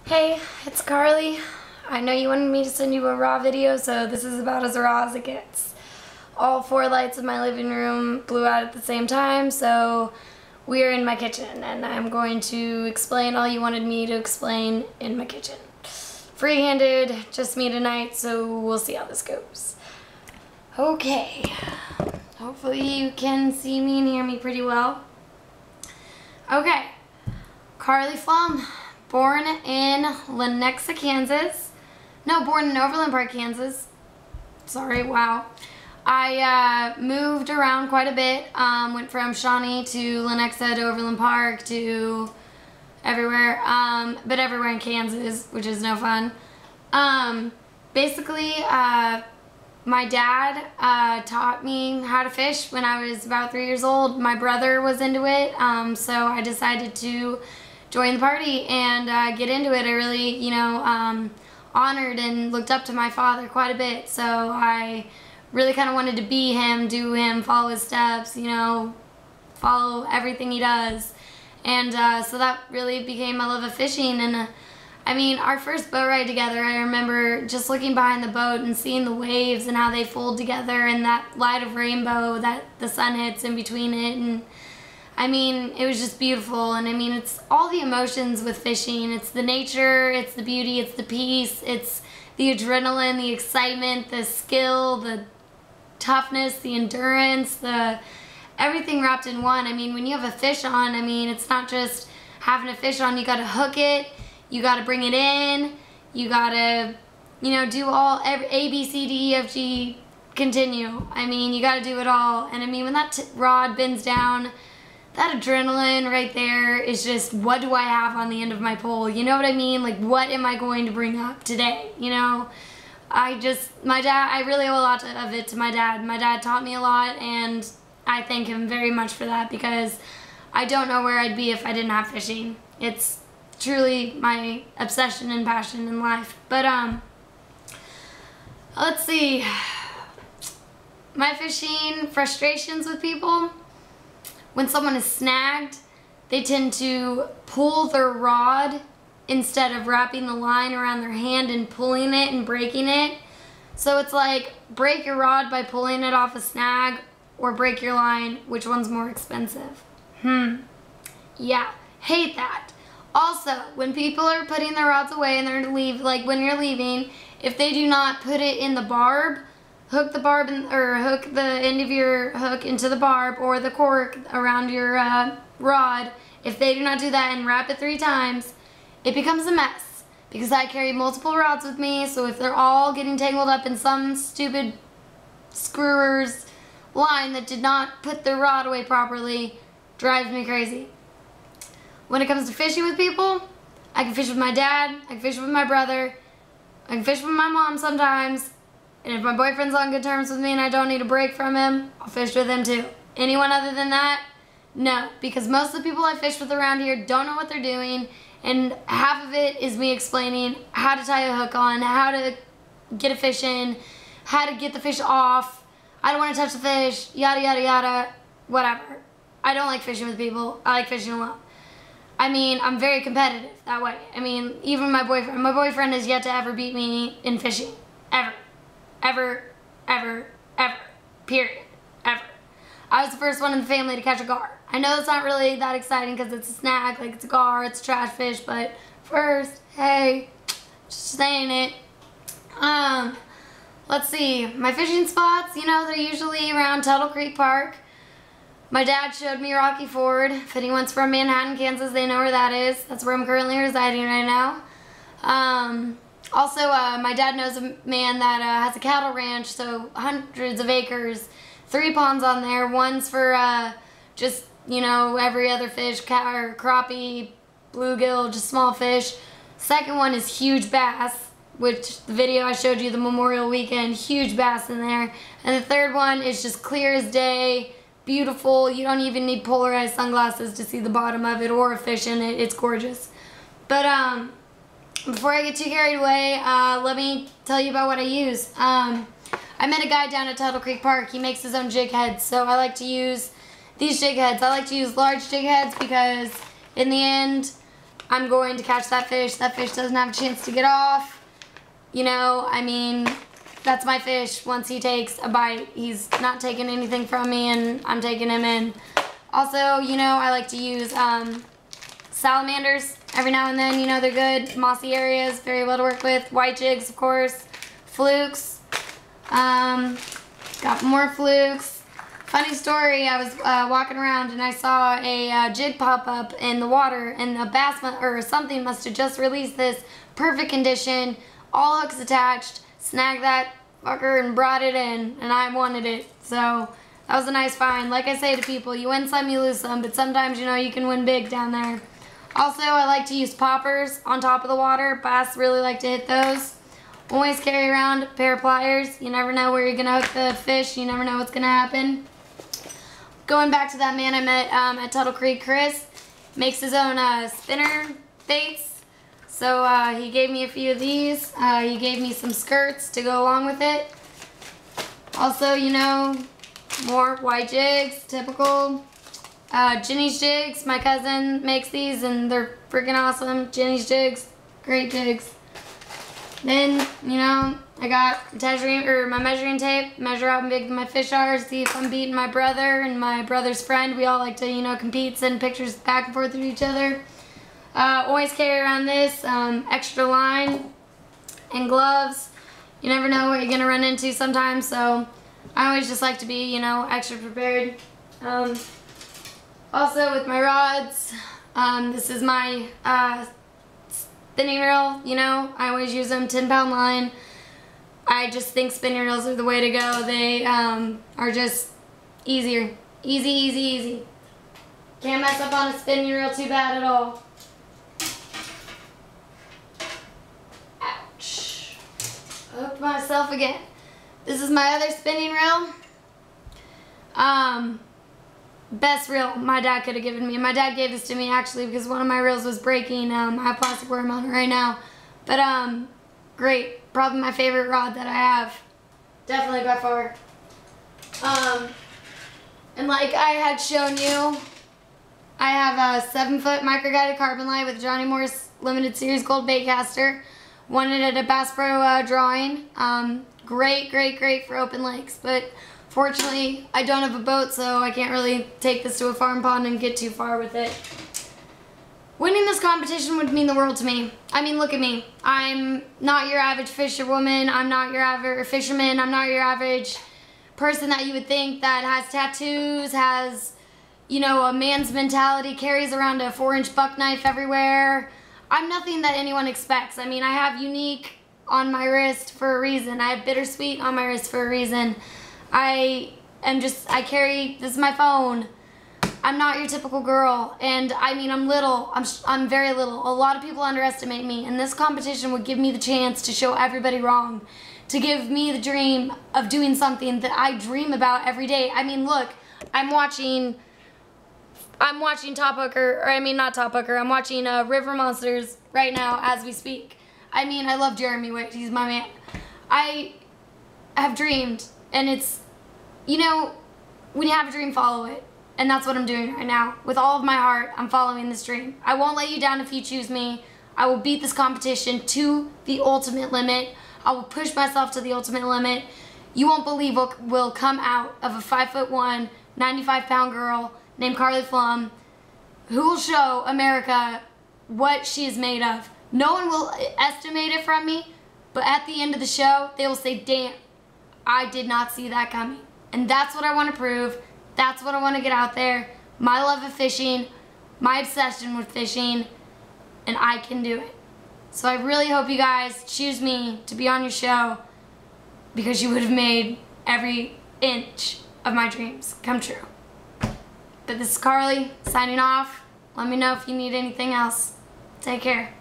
Hey, it's Carly. I know you wanted me to send you a raw video, so this is about as raw as it gets. All 4 lights in my living room blew out at the same time, so we are in my kitchen, and I'm going to explain all you wanted me to explain in my kitchen. Free-handed, just me tonight, so we'll see how this goes. Okay, hopefully you can see me and hear me pretty well. Okay, Carly Pflumm. Born in Lenexa, Kansas. No, born in Overland Park, Kansas. Sorry, wow. I moved around quite a bit. Went from Shawnee to Lenexa to Overland Park to everywhere. But everywhere in Kansas, which is no fun. Basically, my dad taught me how to fish when I was about 3 years old. My brother was into it, so I decided to join the party and get into it. I really, honored and looked up to my father quite a bit. So I really kind of wanted to be him, do him, follow his steps, follow everything he does. And so that really became my love of fishing. And our first boat ride together, I remember just looking behind the boat and seeing the waves and how they fold together and that light of rainbow that the sun hits in between it. And it was just beautiful, and it's all the emotions with fishing. It's the nature, it's the beauty, it's the peace, it's the adrenaline, the excitement, the skill, the toughness, the endurance, everything wrapped in one. When you have a fish on, it's not just having a fish on. You gotta hook it, you gotta bring it in, you gotta, do all, A, B, C, D, E, F, G, continue. You gotta do it all. And when that rod bends down, that adrenaline right there is just, what do I have on the end of my pole? You know what I mean? Like, what am I going to bring up today? My dad, I really owe a lot of it to my dad. My dad taught me a lot, and I thank him very much for that, because I don't know where I'd be if I didn't have fishing. It's truly my obsession and passion in life. But, let's see. My fishing frustrations with people. When someone is snagged, they tend to pull their rod instead of wrapping the line around their hand and pulling it and breaking it. So it's like, break your rod by pulling it off a snag, or break your line. Which one's more expensive? Yeah, hate that. Also, when people are putting their rods away and they're when you're leaving, if they do not put it in the barb, hook the barb or hook the end of your hook into the barb or the cork around your rod. If they do not do that and wrap it 3 times, it becomes a mess, because I carry multiple rods with me. So if they're all getting tangled up in some stupid screwer's line that did not put their rod away properly, drives me crazy. When it comes to fishing with people, I can fish with my dad, I can fish with my brother, I can fish with my mom sometimes. And if my boyfriend's on good terms with me and I don't need a break from him, I'll fish with him too. Anyone other than that? No. Because most of the people I fish with around here don't know what they're doing, and half of it is me explaining how to tie a hook on, how to get a fish in, how to get the fish off. I don't want to touch the fish, yada yada yada, whatever. I don't like fishing with people. I like fishing alone. I'm very competitive that way. Even my boyfriend has yet to ever beat me in fishing. Ever. Ever, ever, ever, period, ever. I was the first one in the family to catch a gar. I know it's not really that exciting because it's a snack, like it's a gar, it's a trash fish, but first, hey, just saying it. Let's see, my fishing spots, they're usually around Tuttle Creek Park. My dad showed me Rocky Ford. If anyone's from Manhattan, Kansas, they know where that is. That's where I'm currently residing right now. Also, my dad knows a man that has a cattle ranch, so hundreds of acres, 3 ponds on there. One's for just, every other fish, or crappie, bluegill, just small fish. Second one is huge bass, which the video I showed you the Memorial Weekend, huge bass in there. And the third one is just clear as day, beautiful. You don't even need polarized sunglasses to see the bottom of it or a fish in it. It's gorgeous. But, before I get too carried away, let me tell you about what I use. I met a guy down at Tuttle Creek Park. He makes his own jig heads, so I like to use these jig heads. I like to use large jig heads because, in the end, I'm going to catch that fish. That fish doesn't have a chance to get off. You know, I mean, that's my fish. Once he takes a bite, he's not taking anything from me, and I'm taking him in. Also, you know, I like to use salamanders every now and then. You know, they're good. Mossy areas, very well to work with. White jigs, of course. Flukes. Got more flukes. Funny story, I was walking around and I saw a jig pop up in the water, and a bass or something must have just released this. Perfect condition, all hooks attached. Snagged that fucker and brought it in, and I wanted it. So that was a nice find. Like I say to people, you win some, you lose some, but sometimes, you know, you can win big down there. Also, I like to use poppers on top of the water. Bass really like to hit those. Always carry around a pair of pliers. You never know where you're going to hook the fish. You never know what's going to happen. Going back to that man I met at Tuttle Creek, Chris, makes his own spinner baits. So he gave me a few of these. He gave me some skirts to go along with it. Also, you know, more white jigs, typical. Ginny's jigs, my cousin makes these and they're freaking awesome. Ginny's jigs, great jigs. Then, you know, I got my measuring tape, measure out how big my fish are, see if I'm beating my brother and my brother's friend. We all like to, you know, compete, send pictures back and forth with each other. Always carry around this, extra line and gloves. You never know what you're going to run into sometimes, so I always just like to be, you know, extra prepared. Also with my rods, this is my spinning reel, you know, I always use them, 10-pound line. I just think spinning reels are the way to go. They are just easier. Easy, easy, easy. Can't mess up on a spinning reel too bad at all. Ouch. Hooked myself again. This is my other spinning reel. Best reel my dad could have given me. My dad gave this to me actually because one of my reels was breaking. I have plastic worm on it right now. But great. Probably my favorite rod that I have. Definitely by far. And like I had shown you, I have a 7-foot micro-guided carbon light with Johnny Moore's limited series gold bait caster. Won it at a Bass Pro drawing. Great, great, great for open lakes. But fortunately, I don't have a boat, so I can't really take this to a farm pond and get too far with it. Winning this competition would mean the world to me. I mean, look at me. I'm not your average fisherwoman. I'm not your average fisherman. I'm not your average person that you would think that has tattoos, has, you know, a man's mentality, carries around a 4-inch buck knife everywhere. I'm nothing that anyone expects. I mean, I have unique on my wrist for a reason. I have bittersweet on my wrist for a reason. I carry, this is my phone. I'm not your typical girl, and I mean, I'm little, I'm very little. A lot of people underestimate me, and this competition would give me the chance to show everybody wrong, to give me the dream of doing something that I dream about every day. I mean, look, I'm watching Top Hooker, or I mean, not Top Hooker, I'm watching River Monsters right now as we speak. I mean, I love Jeremy Witt, he's my man. I have dreamed, and it's, you know, when you have a dream, follow it. And that's what I'm doing right now. With all of my heart, I'm following this dream. I won't let you down if you choose me. I will beat this competition to the ultimate limit. I will push myself to the ultimate limit. You won't believe what will come out of a 5'1", 95-pound girl named Karlie Pflumm, who will show America what she is made of. No one will estimate it from me, but at the end of the show, they will say, damn, I did not see that coming. And that's what I want to prove. That's what I want to get out there. My love of fishing, my obsession with fishing, and I can do it. So I really hope you guys choose me to be on your show, because you would have made every inch of my dreams come true. But this is Karlie signing off. Let me know if you need anything else. Take care.